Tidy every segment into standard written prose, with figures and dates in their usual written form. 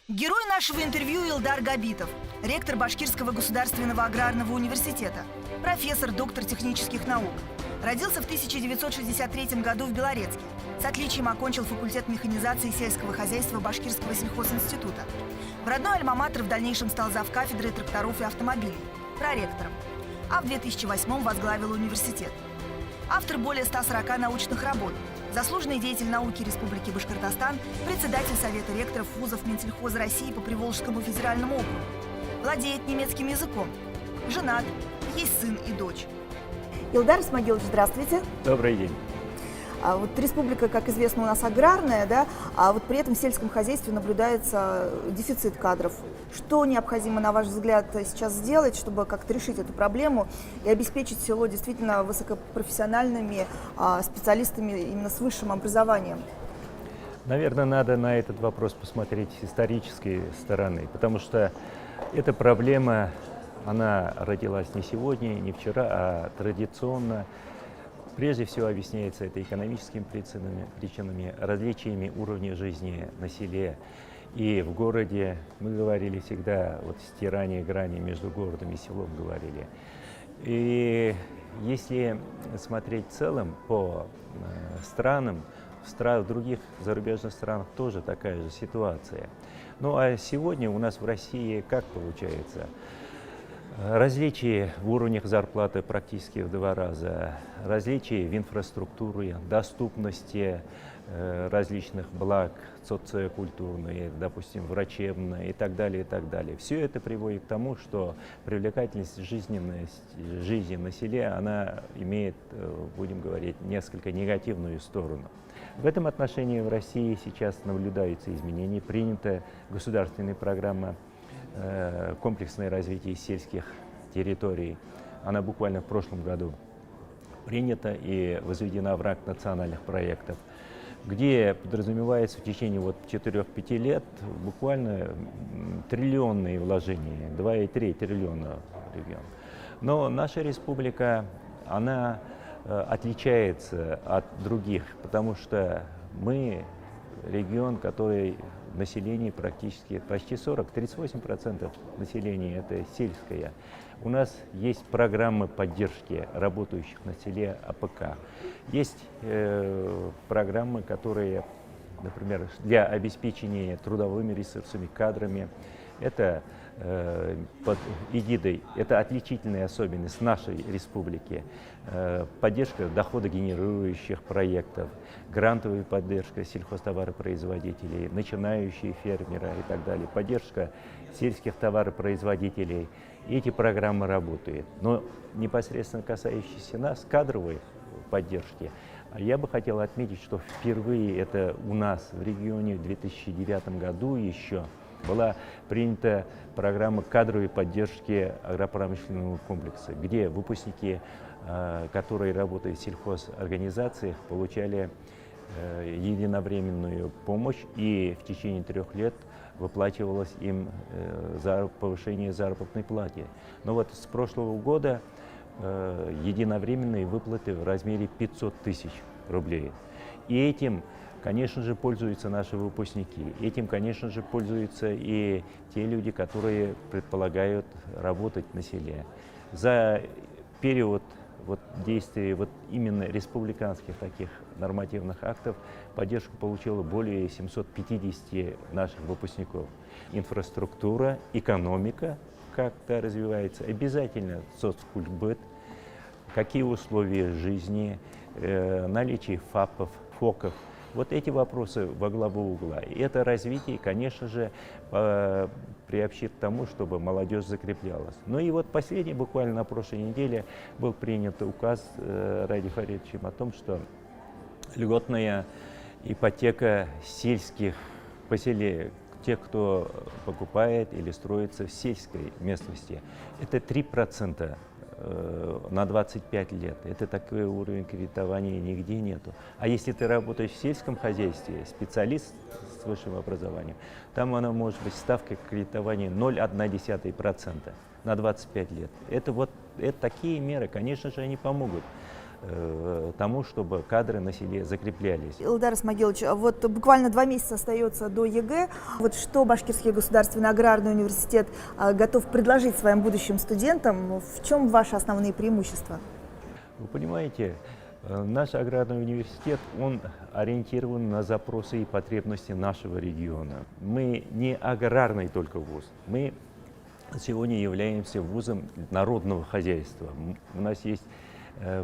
Герой нашего интервью Илдар Габитов, ректор Башкирского государственного аграрного университета, профессор, доктор технических наук. Родился в 1963 году в Белорецке. С отличием окончил факультет механизации сельского хозяйства Башкирского сельхозинститута. В родной альма-матер в дальнейшем стал завкафедрой тракторов и автомобилей, проректором. А в 2008 возглавил университет. Автор более 140 научных работ. Заслуженный деятель науки Республики Башкортостан, председатель Совета ректоров вузов Минсельхоза России по Приволжскому федеральному округу. Владеет немецким языком. Женат, есть сын и дочь. Илдар Исмагилович, здравствуйте. Добрый день. Вот республика, как известно, у нас аграрная, да, а вот при этом в сельском хозяйстве наблюдается дефицит кадров. Что необходимо, на ваш взгляд, сейчас сделать, чтобы как-то решить эту проблему и обеспечить село действительно высокопрофессиональными специалистами именно с высшим образованием? Наверное, надо на этот вопрос посмотреть с исторической стороны, потому что эта проблема, она родилась не сегодня, не вчера, а традиционно. Прежде всего объясняется это экономическими причинами, различиями уровня жизни на селе и в городе. Мы говорили всегда, вот стирание грани между городом и селом говорили. И если смотреть в целом по странам, в других зарубежных странах тоже такая же ситуация. Ну а сегодня у нас в России как получается? Различия в уровнях зарплаты практически в 2 раза, различия в инфраструктуре, доступности различных благ социокультурные, допустим, врачебные и так далее, и так далее. Все это приводит к тому, что привлекательность жизни на селе, она имеет, будем говорить, несколько негативную сторону. В этом отношении в России сейчас наблюдаются изменения, принята государственная программа комплексное развитие сельских территорий. Она буквально в прошлом году принята и возведена в ранг национальных проектов, где подразумевается в течение 4-5 лет буквально триллионные вложения, 2,3 триллиона в регион. Но наша республика, она отличается от других, потому что мы регион, который население почти 38% населения это сельское. У нас есть программы поддержки работающих на селе АПК. Есть программы, которые, например, для обеспечения трудовыми ресурсами, кадрами. Это под эгидой, это отличительная особенность нашей республики. Поддержка доходогенерирующих проектов, грантовая поддержка сельхозтоваропроизводителей, начинающие фермеры и так далее, поддержка сельских товаропроизводителей. Эти программы работают. Но непосредственно касающиеся нас, кадровой поддержки, я бы хотел отметить, что впервые это у нас в регионе в 2009 году еще была принята программа кадровой поддержки агропромышленного комплекса, где выпускники, которые работают в сельхозорганизациях, получали единовременную помощь, и в течение 3 лет выплачивалось им повышение заработной платы. Но вот с прошлого года единовременные выплаты в размере 500 тысяч рублей. И этим, конечно же, пользуются наши выпускники. Этим, конечно же, пользуются и те люди, которые предполагают работать на селе. За период действия именно республиканских таких нормативных актов поддержку получило более 750 наших выпускников. Инфраструктура, экономика как-то развивается, обязательно соцкультбыт, какие условия жизни, наличие ФАПов, ФОКов. Вот эти вопросы во главу угла. И это развитие, конечно же, приобщит к тому, чтобы молодежь закреплялась. Ну и вот последний, буквально на прошлой неделе, был принят указ Ради Фаридовичем о том, что льготная ипотека сельских поселений, тех, кто покупает или строится в сельской местности, это 3%. На 25 лет. Это такой уровень кредитования нигде нету. А если ты работаешь в сельском хозяйстве, специалист с высшим образованием, там она может быть ставка кредитования 0,1% на 25 лет. Это такие меры, конечно же, они помогут. тому, чтобы кадры на селе закреплялись. Илдар Исмагилович, вот буквально 2 месяца остается до ЕГЭ. Вот что Башкирский государственный аграрный университет готов предложить своим будущим студентам? В чем ваши основные преимущества? Вы понимаете, наш аграрный университет, он ориентирован на запросы и потребности нашего региона. Мы не аграрный только вуз, мы сегодня являемся вузом народного хозяйства. У нас есть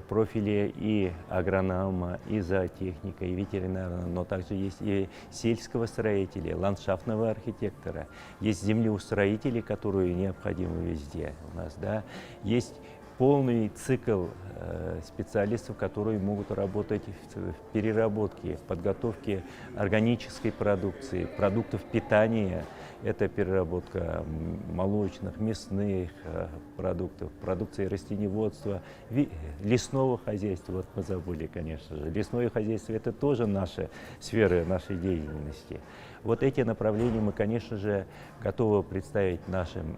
профили и агронома, и зоотехника, и ветеринара, но также есть и сельского строителя, ландшафтного архитектора, есть землеустроители, которые необходимы везде у нас, да, есть полный цикл специалистов, которые могут работать в переработке, в подготовке органической продукции, продуктов питания. Это переработка молочных, мясных продуктов, продукции растениеводства, лесного хозяйства. Вот мы забыли, конечно же. Лесное хозяйство – это тоже наша сфера нашей деятельности. Вот эти направления мы, конечно же, готовы представить нашим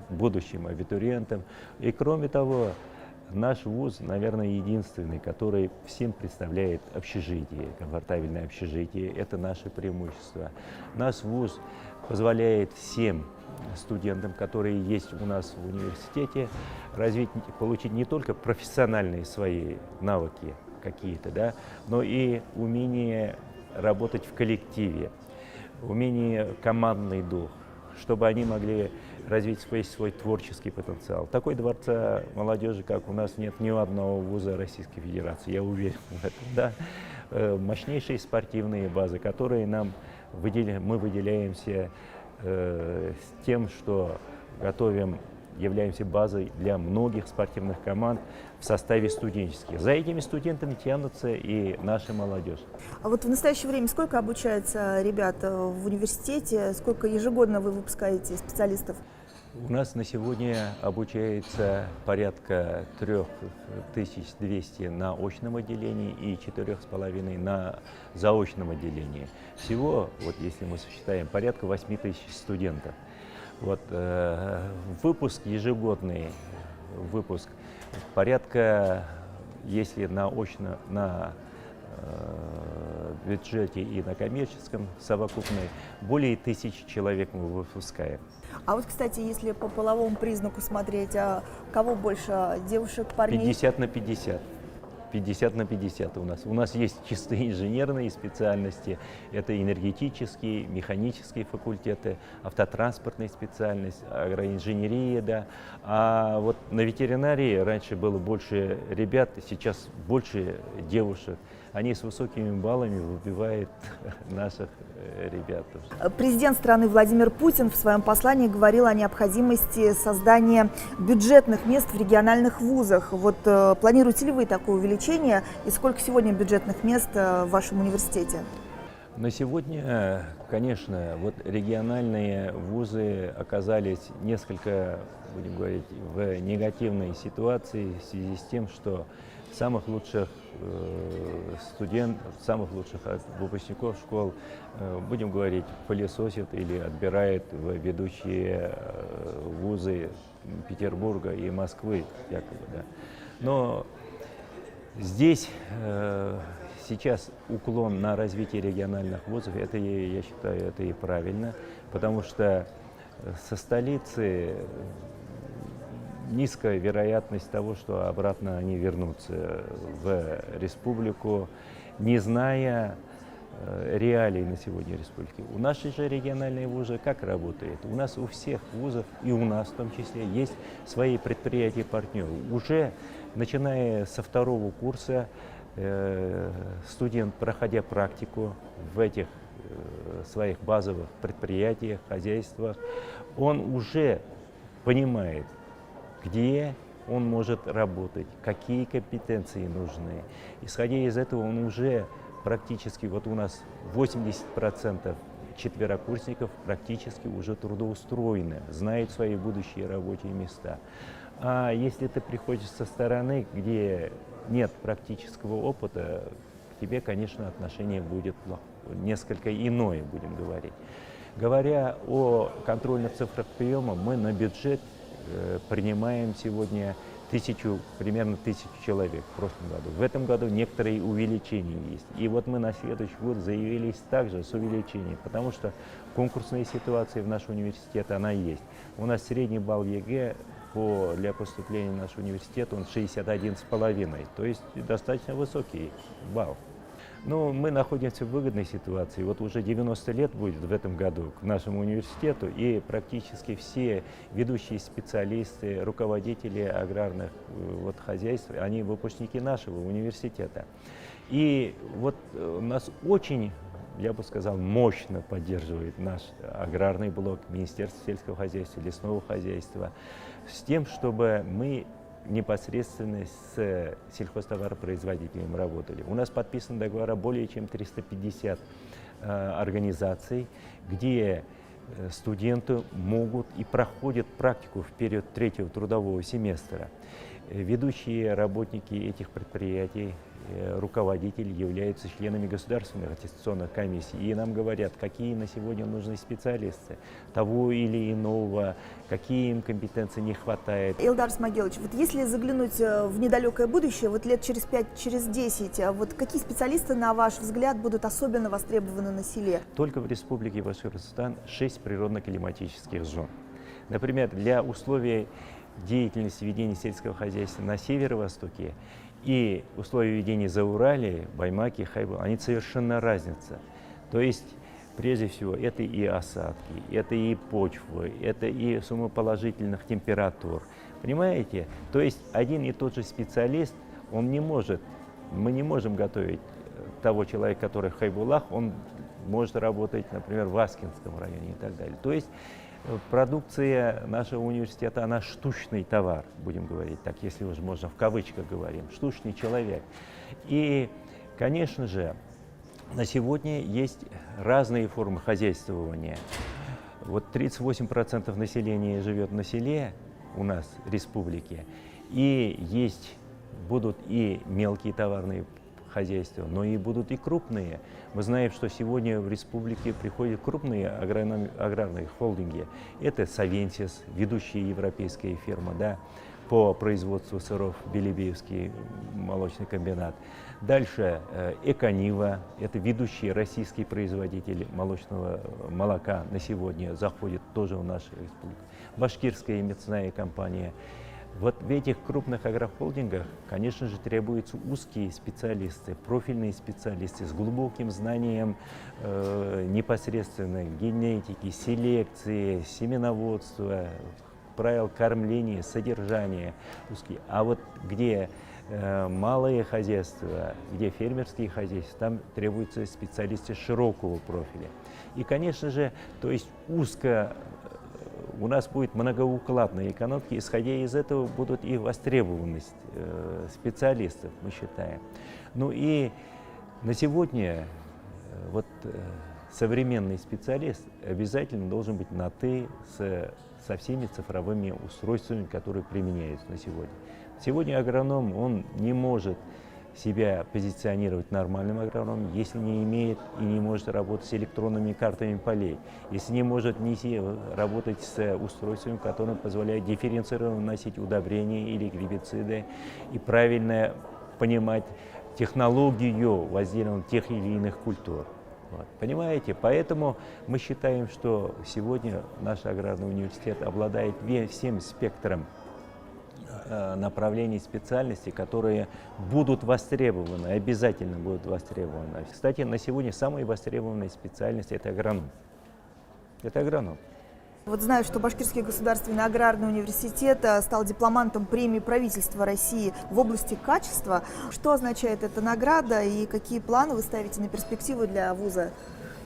будущим абитуриентам. И кроме того, наш вуз, наверное, единственный, который всем представляет общежитие, комфортабельное общежитие. Это наше преимущество. Наш вуз позволяет всем студентам, которые есть у нас в университете, получить не только профессиональные свои навыки какие-то, да, но и умение работать в коллективе, умение командный дух, чтобы они могли развить свой творческий потенциал. Такой дворца молодежи, как у нас, нет ни у одного вуза Российской Федерации, я уверен в этом. Да? Мощнейшие спортивные базы, которые мы выделяемся с тем, что являемся базой для многих спортивных команд в составе студенческих. За этими студентами тянутся и наша молодежь. А вот в настоящее время сколько обучается ребят в университете, сколько ежегодно вы выпускаете специалистов? У нас на сегодня обучается порядка 3200 на очном отделении и 4500 на заочном отделении. Всего, вот если мы сосчитаем, порядка 8000 студентов. Вот, выпуск ежегодный, порядка, если на бюджете и на коммерческом совокупной, более 1000 человек мы выпускаем. А вот, кстати, если по половому признаку смотреть, а кого больше, девушек, парней? 50 на 50. 50 на 50 у нас. У нас есть чистые инженерные специальности, это энергетические, механические факультеты, автотранспортная специальность, агроинженерия, да. А вот на ветеринарии раньше было больше ребят, сейчас больше девушек. Они с высокими баллами выбивают наших ребят. Президент страны Владимир Путин в своем послании говорил о необходимости создания бюджетных мест в региональных вузах. Вот планируете ли вы такое увеличение и сколько сегодня бюджетных мест в вашем университете? На сегодня, конечно, вот региональные вузы оказались несколько, будем говорить, в негативной ситуации в связи с тем, что самых лучших самых лучших выпускников школ, будем говорить, пылесосят или отбирают в ведущие вузы Петербурга и Москвы, якобы, да. Но здесь сейчас уклон на развитие региональных вузов, это, я считаю, это и правильно, потому что со столицы низкая вероятность того, что обратно они вернутся в республику, не зная реалий на сегодня республики. У нашей же региональные вузы как работает? У нас у всех вузов, и у нас в том числе, есть свои предприятия-партнеры. Уже начиная со 2-го курса студент, проходя практику в этих своих базовых предприятиях, хозяйствах, он уже понимает, где он может работать, какие компетенции нужны. Исходя из этого, он уже практически, вот у нас 80% четверокурсников практически уже трудоустроены, знают свои будущие рабочие места. А если ты приходишь со стороны, где нет практического опыта, к тебе, конечно, отношение будет несколько иное, будем говорить. Говоря о контрольных цифрах приема, мы на бюджет принимаем сегодня примерно 1000 человек в прошлом году. В этом году некоторые увеличения есть. И вот мы на следующий год заявились также с увеличением, потому что конкурсная ситуация в наш университет, она есть. У нас средний балл ЕГЭ для поступления в наш университет, он 61,5, то есть достаточно высокий балл. Но мы находимся в выгодной ситуации. Вот уже 90 лет будет в этом году к нашему университету, и практически все ведущие специалисты, руководители аграрных хозяйств, они выпускники нашего университета. И вот нас очень, я бы сказал, мощно поддерживает наш аграрный блок, Министерство сельского хозяйства, лесного хозяйства, с тем, чтобы мы непосредственно с сельхозтоваропроизводителем работали. У нас подписаны договора более чем 350 организаций, где студенты могут и проходят практику в период 3-го трудового семестра. Ведущие работники этих предприятий, руководители являются членами государственных аттестационных комиссий. И нам говорят, какие на сегодня нужны специалисты того или иного, какие им компетенции не хватает. Илдар Смагилович, вот если заглянуть в недалекое будущее, вот лет через 5, через 10, вот какие специалисты, на ваш взгляд, будут особенно востребованы на селе? Только в Республике Башкортостан 6 природно-климатических зон. Например, для условий деятельности ведения сельского хозяйства на северо-востоке и условия ведения Зауралья, Баймаки, Хайбу, они совершенно разнятся. То есть, прежде всего, это и осадки, это и почвы, это и сумма положительных температур. Понимаете? То есть, один и тот же специалист, мы не можем готовить того человека, который в Хайбулах, он может работать, например, в Аскинском районе и так далее. То есть, продукция нашего университета, она штучный товар, будем говорить так, если уж можно в кавычках говорим, штучный человек. И, конечно же, на сегодня есть разные формы хозяйствования. Вот 38% населения живет на селе у нас, в республике, и будут и мелкие товарные хозяйства, но и будут и крупные. Мы знаем, что сегодня в республике приходят крупные аграрные холдинги. Это Савентис, ведущая европейская фирма, да, по производству сыров, Белебеевский молочный комбинат. Дальше Эконива, это ведущий российский производитель молочного молока на сегодня, заходит тоже в нашу республику. Башкирская мясная компания. Вот в этих крупных агрохолдингах, конечно же, требуются узкие специалисты, профильные специалисты с глубоким знанием непосредственно генетики, селекции, семеноводства, правил кормления, содержания. А вот где малые хозяйства, где фермерские хозяйства, там требуются специалисты широкого профиля. И, конечно же, то есть у нас будет многоукладная экономика, исходя из этого будут и востребованность специалистов, мы считаем. Ну и на сегодня современный специалист обязательно должен быть на «ты» со всеми цифровыми устройствами, которые применяются на сегодня. Сегодня агроном, он не может себя позиционировать нормальным агрономом, если не имеет и не может работать с электронными картами полей, если не может работать с устройствами, которые позволяют дифференцированно вносить удобрения или гербициды и правильно понимать технологию возделывания тех или иных культур. Вот. Понимаете? Поэтому мы считаем, что сегодня наш аграрный университет обладает всем спектром направлений специальностей, которые будут востребованы, обязательно будут востребованы. Кстати, на сегодня самая востребованная специальность – это агроном. Это агроном. Вот знаю, что Башкирский государственный аграрный университет стал дипломантом премии правительства России в области качества. Что означает эта награда и какие планы вы ставите на перспективу для вуза?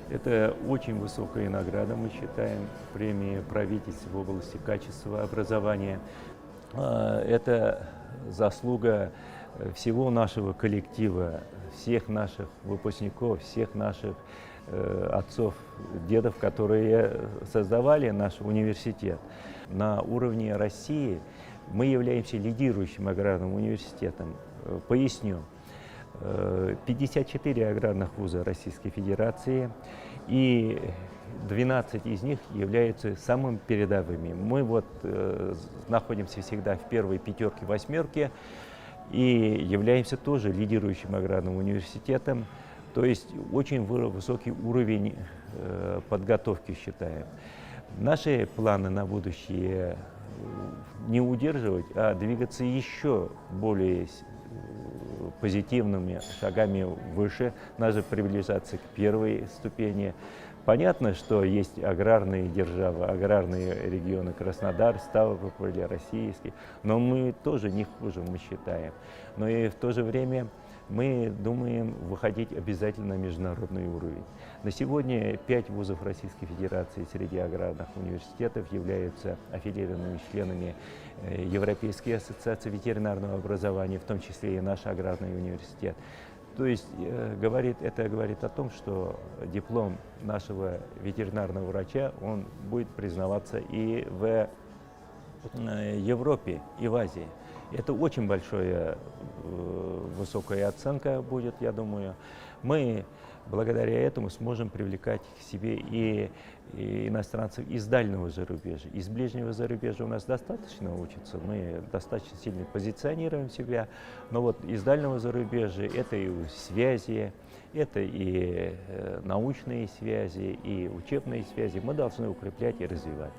Это очень высокая награда, мы считаем, премия правительства в области качества образования. Это заслуга всего нашего коллектива, всех наших выпускников, всех наших отцов, дедов, которые создавали наш университет. На уровне России мы являемся лидирующим аграрным университетом. Поясню. 54 аграрных вуза Российской Федерации, и 12 из них являются самыми передовыми. Мы вот находимся всегда в первой пятерке, восьмерке и являемся тоже лидирующим аграрным университетом. То есть очень высокий уровень подготовки считаем. Наши планы на будущее не удерживать, а двигаться еще более позитивными шагами выше, надо приближаться к первой ступени. Понятно, что есть аграрные державы, аграрные регионы Краснодар, Ставрополь, Российский, но мы тоже не хуже, мы считаем. Но и в то же время мы думаем выходить обязательно на международный уровень. На сегодня 5 вузов Российской Федерации среди аграрных университетов являются аффилированными членами Европейской ассоциации ветеринарного образования, в том числе и наш аграрный университет. То есть это говорит о том, что диплом нашего ветеринарного врача он будет признаваться и в Европе, и в Азии. Это очень большая, высокая оценка будет, я думаю. Мы благодаря этому сможем привлекать к себе и иностранцев из дальнего зарубежья. Из ближнего зарубежья у нас достаточно учатся, мы достаточно сильно позиционируем себя, но вот из дальнего зарубежья это и связи, это и научные связи, и учебные связи мы должны укреплять и развивать.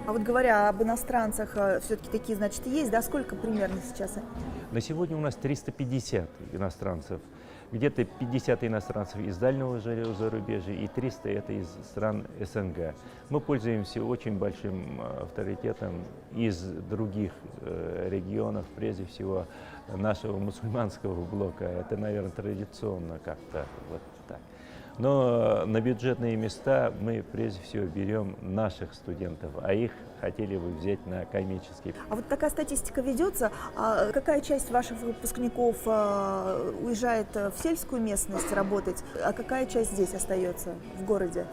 А вот говоря об иностранцах, все-таки такие, значит, есть, да? Сколько примерно сейчас? На сегодня у нас 350 иностранцев. Где-то 50 иностранцев из дальнего зарубежья и 300 это из стран СНГ. Мы пользуемся очень большим авторитетом из других регионов, прежде всего нашего мусульманского блока. Это, наверное, традиционно как-то вот так. Но на бюджетные места мы прежде всего берем наших студентов, а их хотели бы взять на академические. А вот такая статистика ведется. А какая часть ваших выпускников уезжает в сельскую местность работать, а какая часть здесь остается в городе?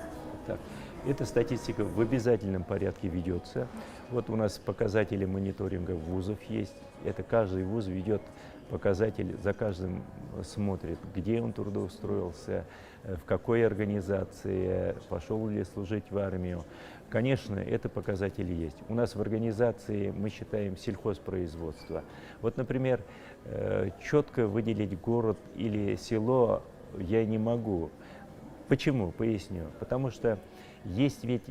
Так, эта статистика в обязательном порядке ведется. Вот у нас показатели мониторинга вузов есть. Это каждый вуз ведет показатель, за каждым смотрит, где он трудоустроился, в какой организации, пошел ли служить в армию. Конечно, это показатели есть. У нас в организации мы считаем сельхозпроизводство. Вот, например, четко выделить город или село я не могу. Почему? Поясню. Потому что есть ведь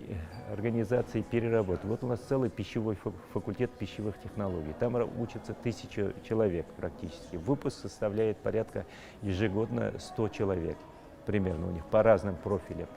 организации переработки. Вот у нас целый пищевой факультет пищевых технологий. Там учатся 1000 человек практически. Выпуск составляет порядка ежегодно 100 человек. Примерно у них по разным профилям.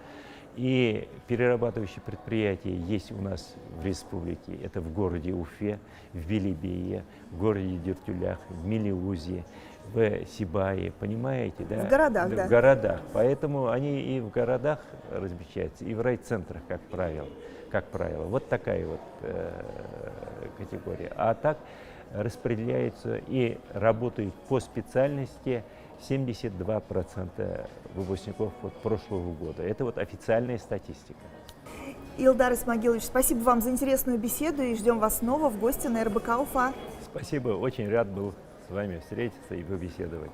И перерабатывающие предприятия есть у нас в республике. Это в городе Уфе, в Белебее, в городе Дюртюлях, в Мелеузе, в Сибае, понимаете, да? В городах, да. В городах. Поэтому они и в городах размещаются, и в райцентрах, как правило. Вот такая вот категория. А так распределяются и работают по специальности 72% выпускников прошлого года. Это вот официальная статистика. Илдар Исмагилович, спасибо вам за интересную беседу и ждем вас снова в гости на РБК Уфа. Спасибо, очень рад был с вами встретиться и побеседовать.